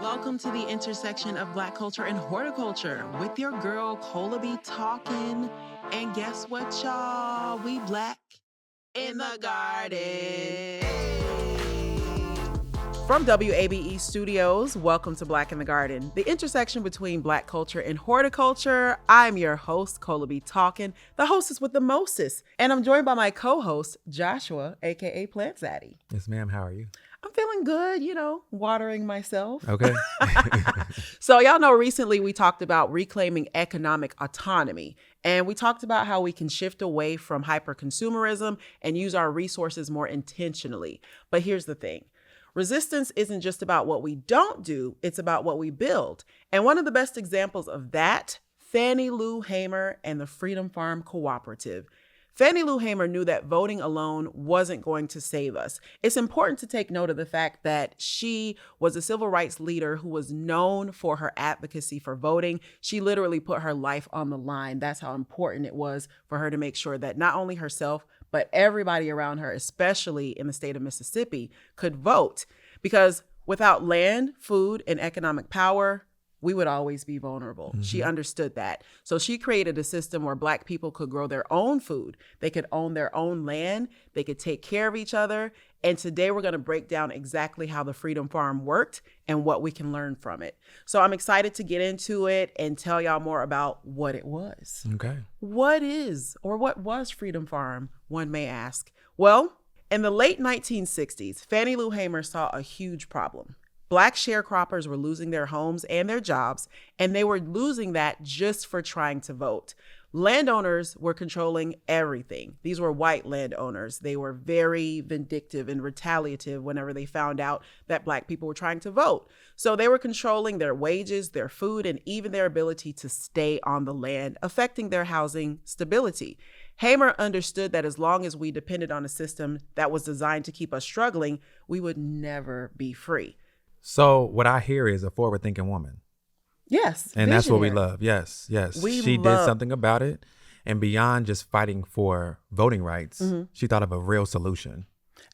Welcome to the intersection of Black culture and horticulture with your girl, Colah be talking. And guess what, y'all? We Black in the garden. From WABE Studios, welcome to Black in the Garden, the intersection between Black culture and horticulture. I'm your host, Colah be talking, the hostess with the mostest. And I'm joined by my co-host, Joshua, aka Plant Zaddy. Yes, ma'am. How are you? I'm feeling good, watering myself. Okay. So y'all know recently we talked about reclaiming economic autonomy. And we talked about how we can shift away from hyper-consumerism and use our resources more intentionally. But here's the thing. Resistance isn't just about what we don't do, it's about what we build. And one of the best examples of that, Fannie Lou Hamer and the Freedom Farm Cooperative. Fannie Lou Hamer knew that voting alone wasn't going to save us. It's important to take note of the fact that she was a civil rights leader who was known for her advocacy for voting. She literally put her life on the line. That's how important it was for her to make sure that not only herself, but everybody around her, especially in the state of Mississippi, could vote. Because without land, food, and economic power, we would always be vulnerable. Mm-hmm. She understood that. So she created a system where Black people could grow their own food. They could own their own land. They could take care of each other. And today we're going to break down exactly how the Freedom Farm worked and what we can learn from it. So I'm excited to get into it and tell y'all more about what it was. Okay. What was Freedom Farm, one may ask? Well, in the late 1960s, Fannie Lou Hamer saw a huge problem. Black sharecroppers were losing their homes and their jobs, and they were losing that just for trying to vote. Landowners were controlling everything. These were white landowners. They were very vindictive and retaliative whenever they found out that Black people were trying to vote. So they were controlling their wages, their food, and even their ability to stay on the land, affecting their housing stability. Hamer understood that as long as we depended on a system that was designed to keep us struggling, we would never be free. So what I hear is a forward-thinking woman. Yes. And that's what we love. Yes. She did something about it. And beyond just fighting for voting rights, she thought of a real solution.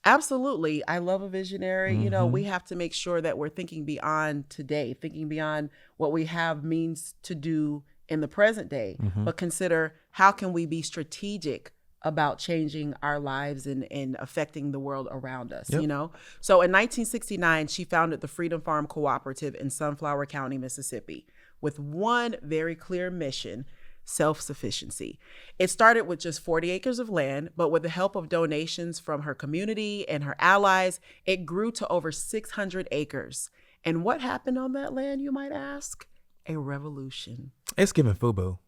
Absolutely. I love a visionary. Mm-hmm. We have to make sure that we're thinking beyond today, thinking beyond what we have means to do in the present day, but consider how can we be strategic about changing our lives and affecting the world around us, So in 1969, she founded the Freedom Farm Cooperative in Sunflower County, Mississippi, with one very clear mission: self-sufficiency. It started with just 40 acres of land, but with the help of donations from her community and her allies, it grew to over 600 acres. And what happened on that land, you might ask? A revolution. It's giving FUBU.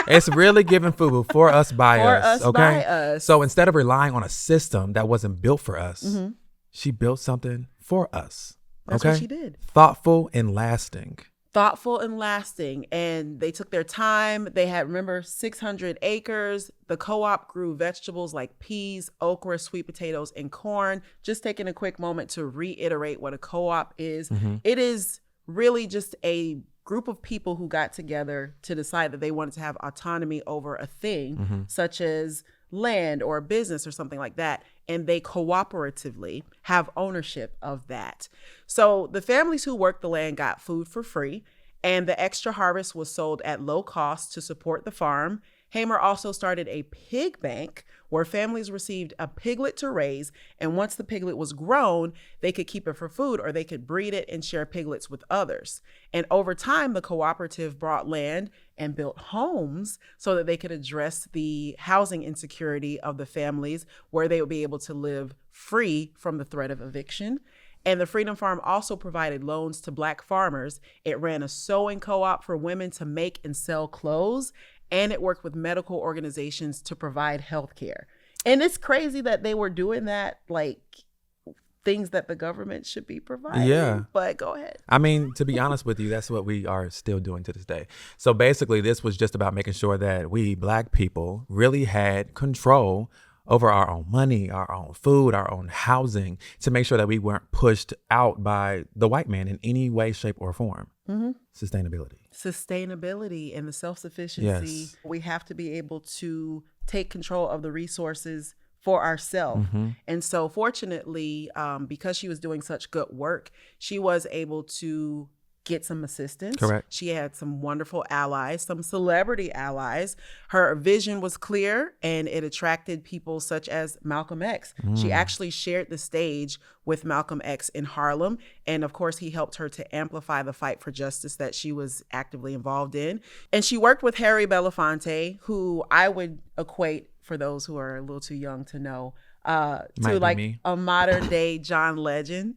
It's really giving FUBU for us, by us. Okay. By us. So instead of relying on a system that wasn't built for us, she built something for us. That's what she did. Thoughtful and lasting. And they took their time. They had, remember, 600 acres. The co-op grew vegetables like peas, okra, sweet potatoes, and corn. Just taking a quick moment to reiterate what a co-op is. It is really just a group of people who got together to decide that they wanted to have autonomy over a thing, such as land or a business or something like that, and they cooperatively have ownership of that. So the families who worked the land got food for free, and the extra harvest was sold at low cost to support the farm. Hamer also started a pig bank where families received a piglet to raise, and once the piglet was grown, they could keep it for food or they could breed it and share piglets with others. And over time, the cooperative bought land and built homes so that they could address the housing insecurity of the families, where they would be able to live free from the threat of eviction. And the Freedom Farm also provided loans to Black farmers. It ran a sewing co-op for women to make and sell clothes. And it worked with medical organizations to provide health care. And it's crazy that they were doing that, like things that the government should be providing. Yeah. But go ahead. I mean, to be honest with you, that's what we are still doing to this day. So basically, this was just about making sure that we Black people really had control over our own money, our own food, our own housing, to make sure that we weren't pushed out by the white man in any way, shape, or form. Sustainability and the self-sufficiency. Yes. We have to be able to take control of the resources for ourselves. And so fortunately, because she was doing such good work, she was able to get some assistance. Correct. She had some wonderful allies, some celebrity allies. Her vision was clear and it attracted people such as Malcolm X. She actually shared the stage with Malcolm X in Harlem. And of course, he helped her to amplify the fight for justice that she was actively involved in. And she worked with Harry Belafonte, who I would equate, for those who are a little too young to know, to like a modern day John Legend.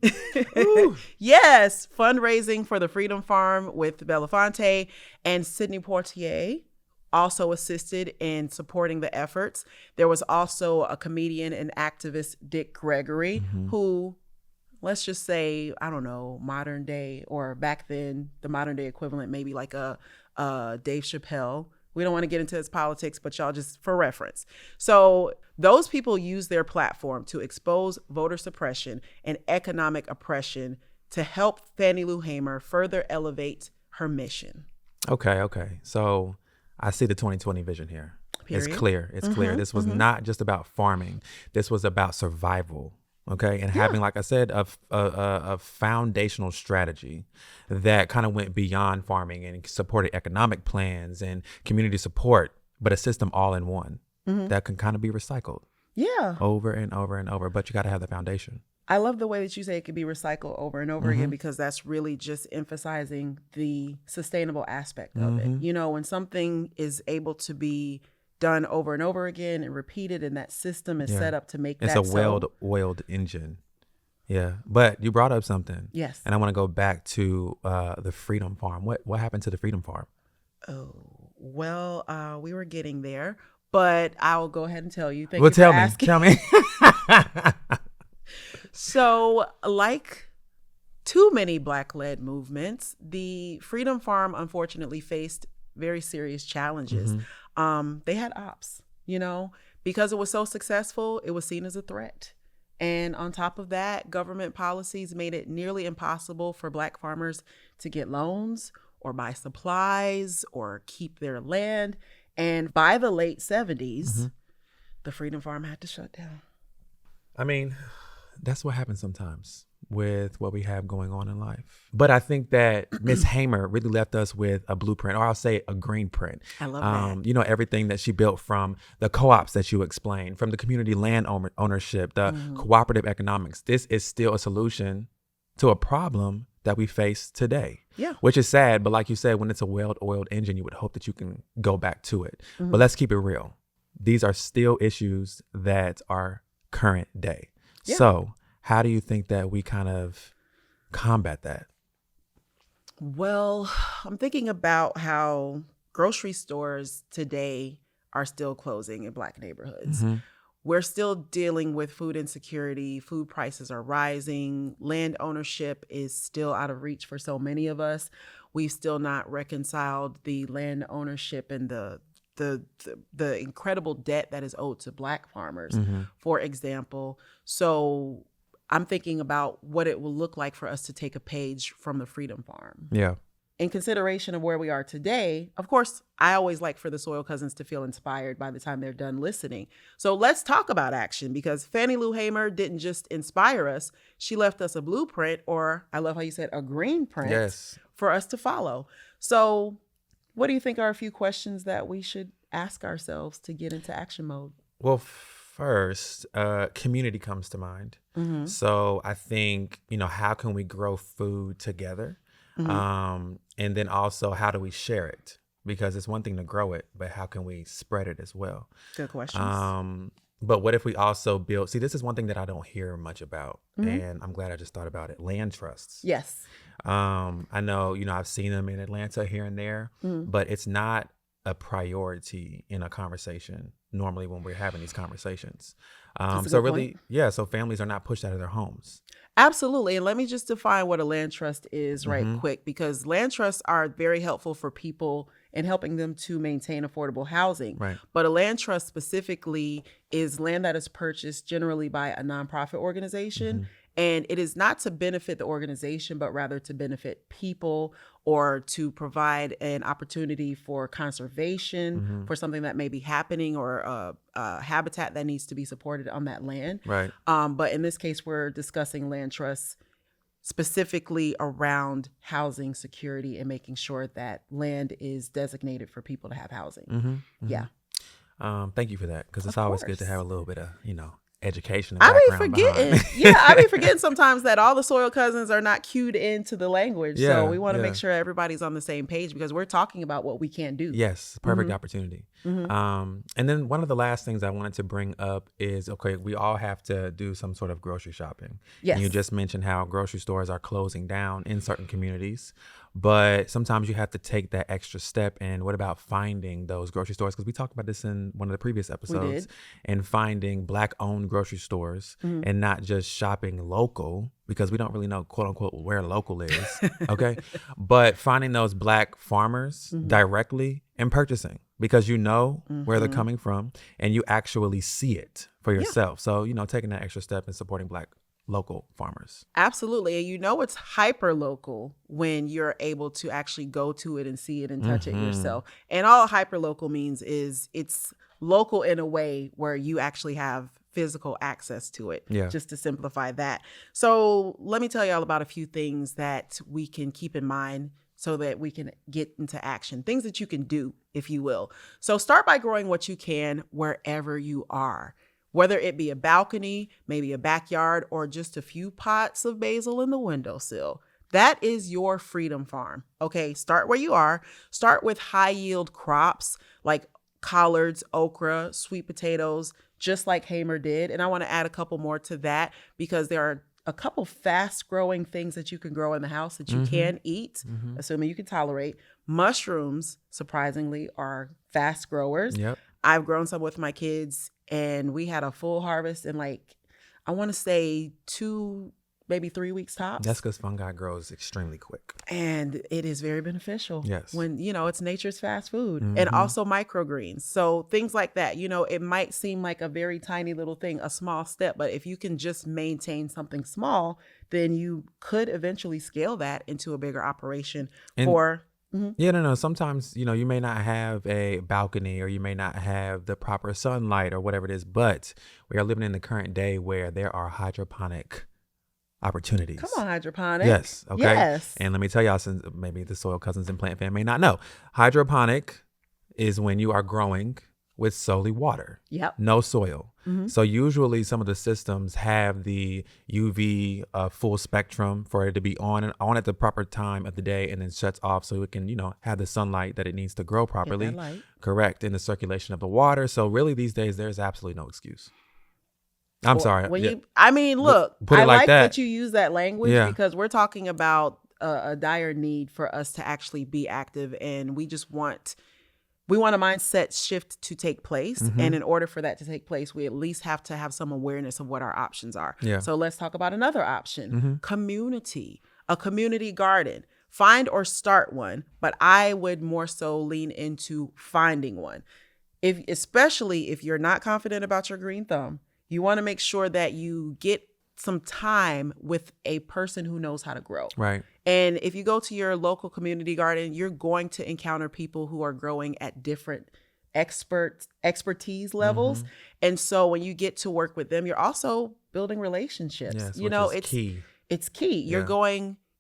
Yes, fundraising for the Freedom Farm with Belafonte, and Sidney Poitier also assisted in supporting the efforts. There was also a comedian and activist, Dick Gregory, who, let's just say, I don't know, modern day, or back then, the modern day equivalent, maybe like a Dave Chappelle. We don't want to get into his politics, but y'all just for reference. So those people use their platform to expose voter suppression and economic oppression to help Fannie Lou Hamer further elevate her mission. Okay. So I see the 2020 vision here. Period. It's clear. It's clear. This was not just about farming. This was about survival. Okay. And having, like I said, a foundational strategy that kind of went beyond farming and supported economic plans and community support, but a system all in one that can kind of be recycled. Yeah. Over and over and over. But you got to have the foundation. I love the way that you say it could be recycled over and over again, because that's really just emphasizing the sustainable aspect of it. You know, when something is able to be done over and over again and repeated, and that system is set up to make it's that a well-oiled engine. Yeah. But you brought up something. Yes. And I want to go back to the Freedom Farm. What happened to the Freedom Farm? Oh, well, we were getting there, but I'll go ahead and tell you. Thank Well, you for asking. tell me. So, like too many Black-led movements, the Freedom Farm unfortunately faced very serious challenges. They had ops, you know, because it was so successful, it was seen as a threat. And on top of that, government policies made it nearly impossible for Black farmers to get loans or buy supplies or keep their land. And by the late 70s, the Freedom Farm had to shut down. I mean, that's what happens sometimes with what we have going on in life. But I think that Miss Hamer really left us with a blueprint, or I'll say a green print. I love that. You know, everything that she built, from the co-ops that you explained, from the community land ownership, the cooperative economics. This is still a solution to a problem that we face today. Yeah. Which is sad, but like you said, when it's a well-oiled engine, you would hope that you can go back to it. But let's keep it real. These are still issues that are current day. Yeah. So how do you think that we kind of combat that? Well, I'm thinking about how grocery stores today are still closing in Black neighborhoods. We're still dealing with food insecurity. Food prices are rising. Land ownership is still out of reach for so many of us. We've still not reconciled the land ownership and the incredible debt that is owed to Black farmers, for example. So I'm thinking about what it will look like for us to take a page from the Freedom Farm. Yeah. In consideration of where we are today, of course, I always like for the Soil Cousins to feel inspired by the time they're done listening. So let's talk about action, because Fannie Lou Hamer didn't just inspire us. She left us a blueprint, or I love how you said a green print, for us to follow. So what do you think are a few questions that we should ask ourselves to get into action mode? Well, first, community comes to mind. So I think, you know, how can we grow food together? And then also, how do we share it? Because it's one thing to grow it, but how can we spread it as well? Good questions. But what if we also build, see, this is one thing that I don't hear much about, and I'm glad I just thought about it, land trusts. Yes. I know, you know, I've seen them in Atlanta here and there, but it's not a priority in a conversation normally when we're having these conversations. So really, so families are not pushed out of their homes. Absolutely. And let me just define what a land trust is right quick, because land trusts are very helpful for people in helping them to maintain affordable housing. Right. But a land trust specifically is land that is purchased generally by a nonprofit organization. And it is not to benefit the organization, but rather to benefit people or to provide an opportunity for conservation for something that may be happening or a habitat that needs to be supported on that land. Right. But in this case, we're discussing land trusts specifically around housing security and making sure that land is designated for people to have housing. Yeah. Thank you for that, because it's Of always good to course. have a little bit of, education and I be background forgetting. behind. I be forgetting sometimes that all the soil cousins are not cued into the language. Yeah, So we want to yeah. make sure everybody's on the same page because we're talking about what we can do. Yes, perfect opportunity. And then one of the last things I wanted to bring up is, okay, we all have to do some sort of grocery shopping. Yes. And you just mentioned how grocery stores are closing down in certain communities, but sometimes you have to take that extra step. And what about finding those grocery stores? Because we talked about this in one of the previous episodes, and finding Black-owned grocery stores and not just shopping local, because we don't really know, quote unquote, where local is. Okay. But finding those Black farmers directly and purchasing, because you know where they're coming from and you actually see it for yourself. So, taking that extra step and supporting Black local farmers. Absolutely. And it's hyper local when you're able to actually go to it and see it and touch it yourself. And all hyper local means is it's local in a way where you actually have physical access to it, just to simplify that. So let me tell y'all about a few things that we can keep in mind so that we can get into action, things that you can do, if you will. So start by growing what you can wherever you are, whether it be a balcony, maybe a backyard, or just a few pots of basil in the windowsill. That is your freedom farm. Okay, start where you are. Start with high yield crops like collards, okra, sweet potatoes, just like Hamer did. And I want to add a couple more to that because there are a couple fast growing things that you can grow in the house that you can eat, assuming you can tolerate. Mushrooms, surprisingly, are fast growers. Yep. I've grown some with my kids and we had a full harvest in I want to say 2, maybe 3 weeks tops. That's because fungi grows extremely quick. And it is very beneficial. Yes. When, it's nature's fast food and also microgreens. So things like that, it might seem like a very tiny little thing, a small step, but if you can just maintain something small, then you could eventually scale that into a bigger operation Yeah, no. Sometimes, you may not have a balcony or you may not have the proper sunlight or whatever it is, but we are living in the current day where there are hydroponic opportunities. Come on, hydroponic. Yes. Okay. Yes. And let me tell y'all, since maybe the soil cousins and plant fan may not know, hydroponic is when you are growing with solely water. Yep. No soil. So usually some of the systems have the UV full spectrum for it to be on at the proper time of the day and then shuts off so it can, have the sunlight that it needs to grow properly. Get that light. Correct. In the circulation of the water. So really these days, there's absolutely no excuse. I'm sorry. Look, Put it I like that. that you use that language because we're talking about a dire need for us to actually be active, and we want a mindset shift to take place. And in order for that to take place, we at least have to have some awareness of what our options are. Yeah. So let's talk about another option, community, a community garden. Find or start one, but I would more so lean into finding one. Especially if you're not confident about your green thumb, you want to make sure that you get some time with a person who knows how to grow. Right. And if you go to your local community garden, you're going to encounter people who are growing at different expertise levels. And so when you get to work with them, you're also building relationships. Yes, it's key. It's key.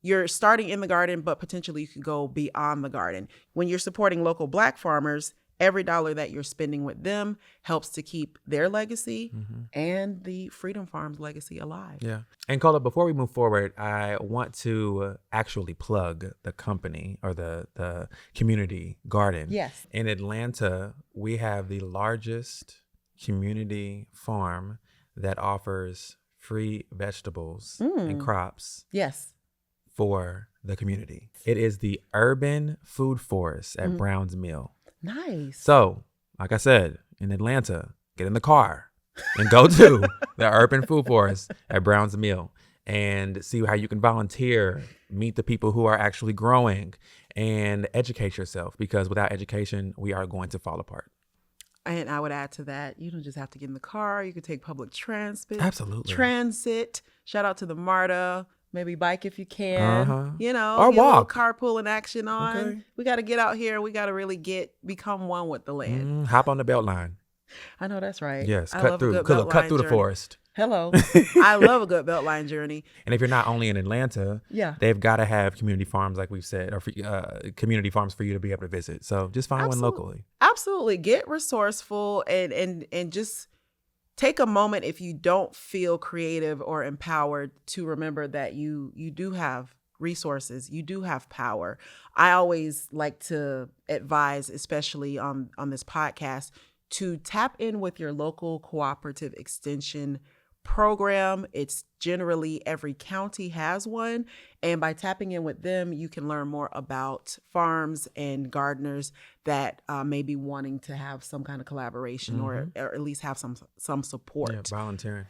You're starting in the garden, but potentially you could go beyond the garden. When you're supporting local Black farmers, every dollar that you're spending with them helps to keep their legacy and the Freedom Farms legacy alive. Yeah. And Colah, before we move forward, I want to actually plug the company or the community garden. Yes. In Atlanta, we have the largest community farm that offers free vegetables and crops. Yes. For the community. It is the Urban Food Forest at Browns Mill. Nice. So, like I said, in Atlanta, get in the car and go to the Urban Food Forest at Browns Mill and see how you can volunteer, meet the people who are actually growing, and educate yourself, because without education, we are going to fall apart. And I would add to that, you don't just have to get in the car. You could take public transit. Absolutely. Transit. Shout out to the MARTA. Maybe bike if you can. You know, Or get walk. a little carpooling action on. Okay. We got to get out here. We got to really become one with the land. Hop on the belt line. I know that's right. Yes, I cut love through. a good Cut through the journey. forest. Hello. I love a good Beltline journey. And if you're not only in Atlanta, Yeah. they've got to have community farms, like we've said, or community farms for you to be able to visit. So just find one locally. Absolutely. Get resourceful and just take a moment if you don't feel creative or empowered to remember that you do have resources. You do have power. I always like to advise, especially on this podcast, to tap in with your local cooperative extension program. It's generally every county has one. And by tapping in with them, you can learn more about farms and gardeners that may be wanting to have some kind of collaboration or at least have some support. Yeah, volunteering.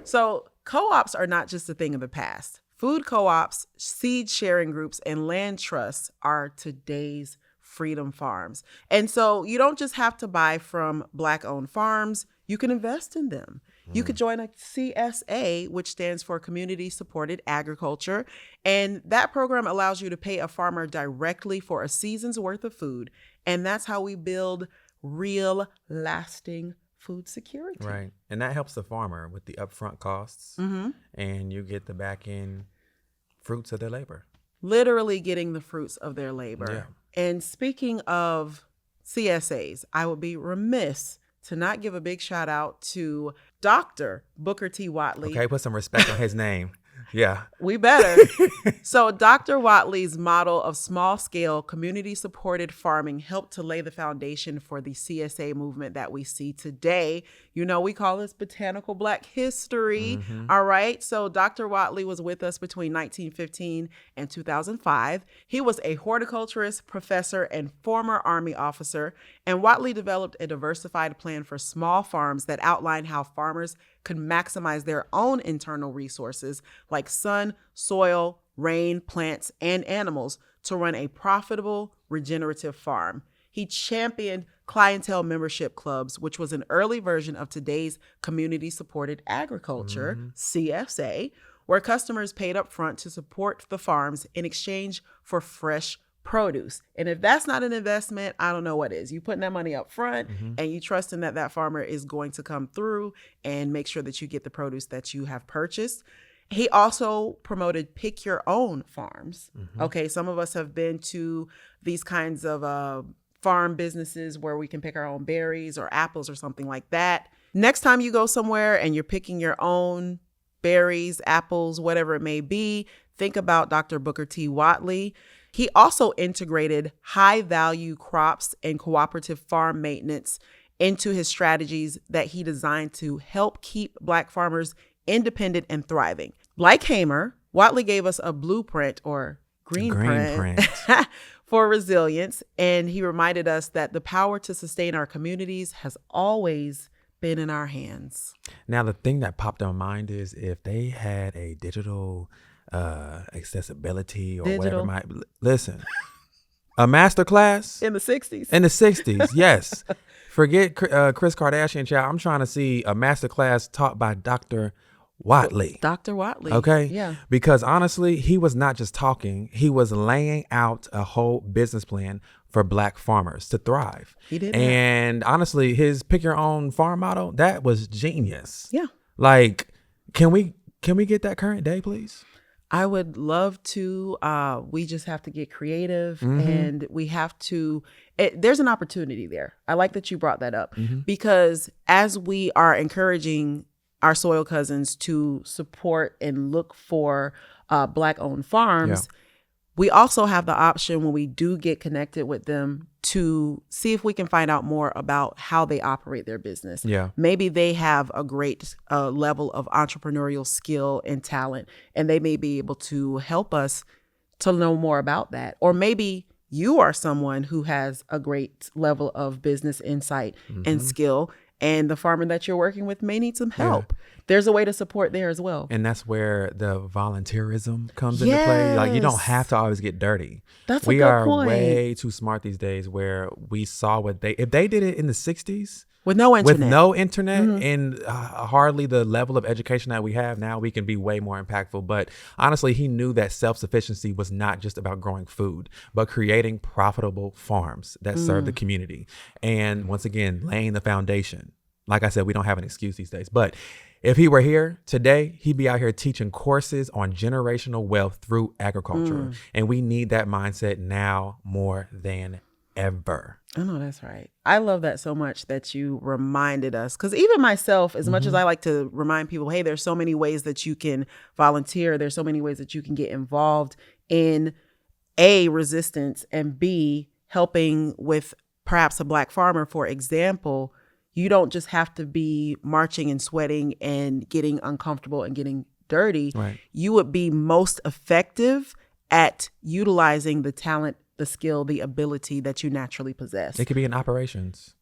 So co-ops are not just a thing of the past. Food co-ops, seed sharing groups, and land trusts are today's freedom farms. And so you don't just have to buy from Black-owned farms. You can invest in them. You could join a CSA, which stands for Community Supported Agriculture. And that program allows you to pay a farmer directly for a season's worth of food. And that's how we build real, lasting food security. Right. And that helps the farmer with the upfront costs. And you get the back end fruits of their labor. Literally getting the fruits of their labor. Yeah. And speaking of CSAs, I would be remiss to not give a big shout out to Dr. Booker T. Watley. Okay, put some respect on his name. Yeah. We better. So Dr. Watley's model of small-scale, community-supported farming helped to lay the foundation for the CSA movement that we see today. You know, we call this Botanical Black History. All right. So Dr. Watley was with us between 1915 and 2005. He was a horticulturist, professor, and former Army officer. And Watley developed a diversified plan for small farms that outlined how farmers could maximize their own internal resources like sun, soil, rain, plants, and animals to run a profitable, regenerative farm. He championed clientele membership clubs, which was an early version of today's community-supported agriculture, CSA, where customers paid up front to support the farms in exchange for fresh produce. And if that's not an investment, I don't know what is. You putting that money up front and you trusting that that farmer is going to come through and make sure that you get the produce that you have purchased. He also promoted pick your own farms. Okay, some of us have been to these kinds of farm businesses where we can pick our own berries or apples or something like that. Next time you go somewhere and you're picking your own berries, apples, whatever it may be, think about Dr. Booker T. Watley. He also integrated high-value crops and cooperative farm maintenance into his strategies that he designed to help keep Black farmers independent and thriving. Like Hamer, Watley gave us a blueprint or green print for resilience, and he reminded us that the power to sustain our communities has always been in our hands. Now, the thing that popped in my mind is if they had a digital accessibility or whatever listen, a master class In the 60s. in the 60s, yes. Forget Chris Kardashian, child. I'm trying to see a master class taught by Dr. Watley. Dr. Watley. Okay. Yeah. Because honestly, he was not just talking, he was laying out a whole business plan for Black farmers to thrive. He did that. And honestly, his pick your own farm model, that was genius. Yeah. Like, can we get that current day, please? I would love to. We just have to get creative and we have to, there's an opportunity there. I like that you brought that up because as we are encouraging our soil cousins to support and look for Black owned farms, we also have the option when we do get connected with them to see if we can find out more about how they operate their business. Yeah. Maybe they have a great level of entrepreneurial skill and talent, and they may be able to help us to know more about that. Or maybe you are someone who has a great level of business insight and skill, and the farmer that you're working with may need some help. There's a way to support there as well. And that's where the volunteerism comes into play. Like, you don't have to always get dirty. That's a good point. We are way too smart these days, where we saw if they did it in the 60s, with no internet, and hardly the level of education that we have now, we can be way more impactful. But honestly, he knew that self-sufficiency was not just about growing food, but creating profitable farms that serve the community. And once again, laying the foundation. Like I said, we don't have an excuse these days. But if he were here today, he'd be out here teaching courses on generational wealth through agriculture. And we need that mindset now more than ever. I know, that's right. I love that so much that you reminded us, because even myself, as much as I like to remind people, hey, there's so many ways that you can volunteer. There's so many ways that you can get involved in A, resistance, and B, helping with perhaps a Black farmer, for example. You don't just have to be marching and sweating and getting uncomfortable and getting dirty. Right. You would be most effective at utilizing the talent, the skill, the ability that you naturally possess. It could be in operations.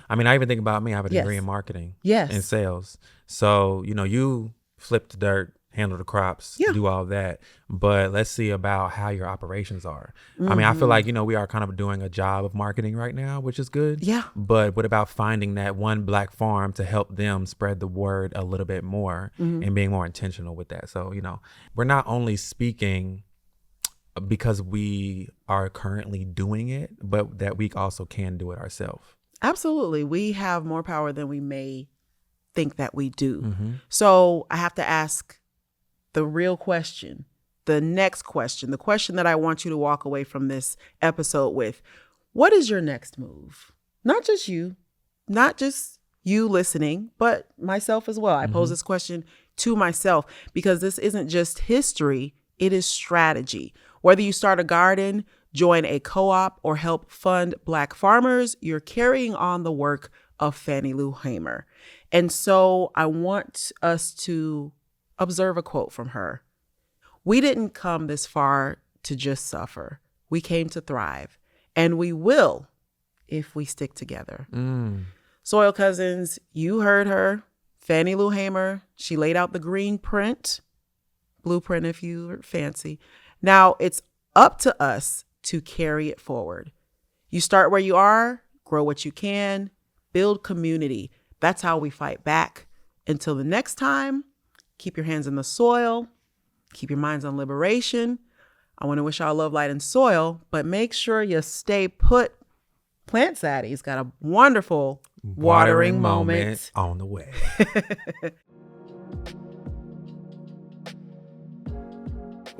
I mean, I even think about me. I have a degree in marketing and sales. So, you flip the dirt, handle the crops, do all that. But let's see about how your operations are. I mean, I feel like, we are kind of doing a job of marketing right now, which is good. Yeah. But what about finding that one Black farm to help them spread the word a little bit more and being more intentional with that? So, we're not only speaking because we are currently doing it, but that we also can do it ourselves. Absolutely. We have more power than we may think that we do. So I have to ask the real question, the next question, the question that I want you to walk away from this episode with. What is your next move? Not just you listening, but myself as well. I pose this question to myself because this isn't just history, it is strategy. Whether you start a garden, join a co-op, or help fund Black farmers, you're carrying on the work of Fannie Lou Hamer. And so I want us to observe a quote from her. We didn't come this far to just suffer. We came to thrive, and we will if we stick together. Soil Cousins, you heard her. Fannie Lou Hamer, she laid out the blueprint if you're fancy. Now it's up to us to carry it forward. You start where you are, grow what you can, build community. That's how we fight back. Until the next time, keep your hands in the soil, keep your minds on liberation. I want to wish y'all love, light, and soil, but make sure you stay put. Plant Zaddy's got a wonderful watering moment on the way.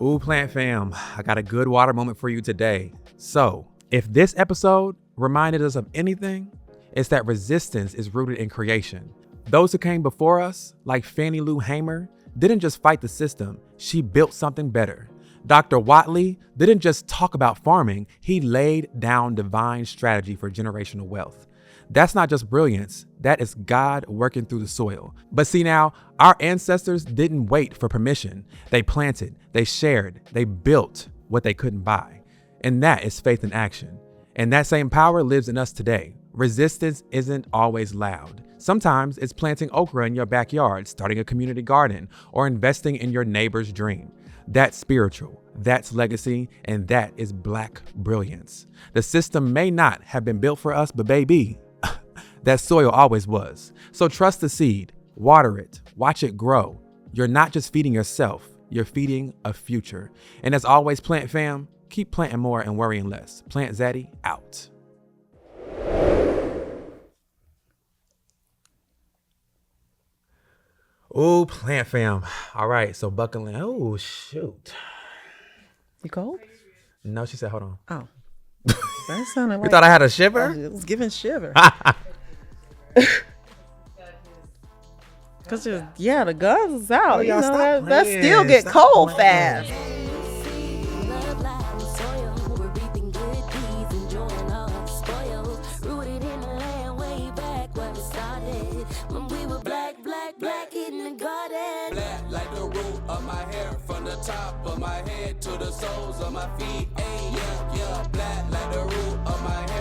Ooh, Plant Fam, I got a good water moment for you today. So, if this episode reminded us of anything, it's that resistance is rooted in creation. Those who came before us, like Fannie Lou Hamer, didn't just fight the system, she built something better. Dr. Watley didn't just talk about farming, he laid down divine strategy for generational wealth. That's not just brilliance, that is God working through the soil. But see now, our ancestors didn't wait for permission. They planted, they shared, they built what they couldn't buy. And that is faith in action. And that same power lives in us today. Resistance isn't always loud. Sometimes it's planting okra in your backyard, starting a community garden, or investing in your neighbor's dream. That's spiritual, that's legacy, and that is Black brilliance. The system may not have been built for us, but baby, that soil always was. So trust the seed, water it, watch it grow. You're not just feeding yourself, you're feeding a future. And as always, Plant Fam, keep planting more and worrying less. Plant Zaddy out. Ooh, Plant Fam. All right, so buckle in. Oh, shoot. You cold? No, she said, hold on. Oh. That sounded like... You thought I had a shiver? It was giving shiver. Because, the guns is out. Oh, that still get cold fast. Top of my head to the soles of my feet. Ay, yeah, black like the root of my hair.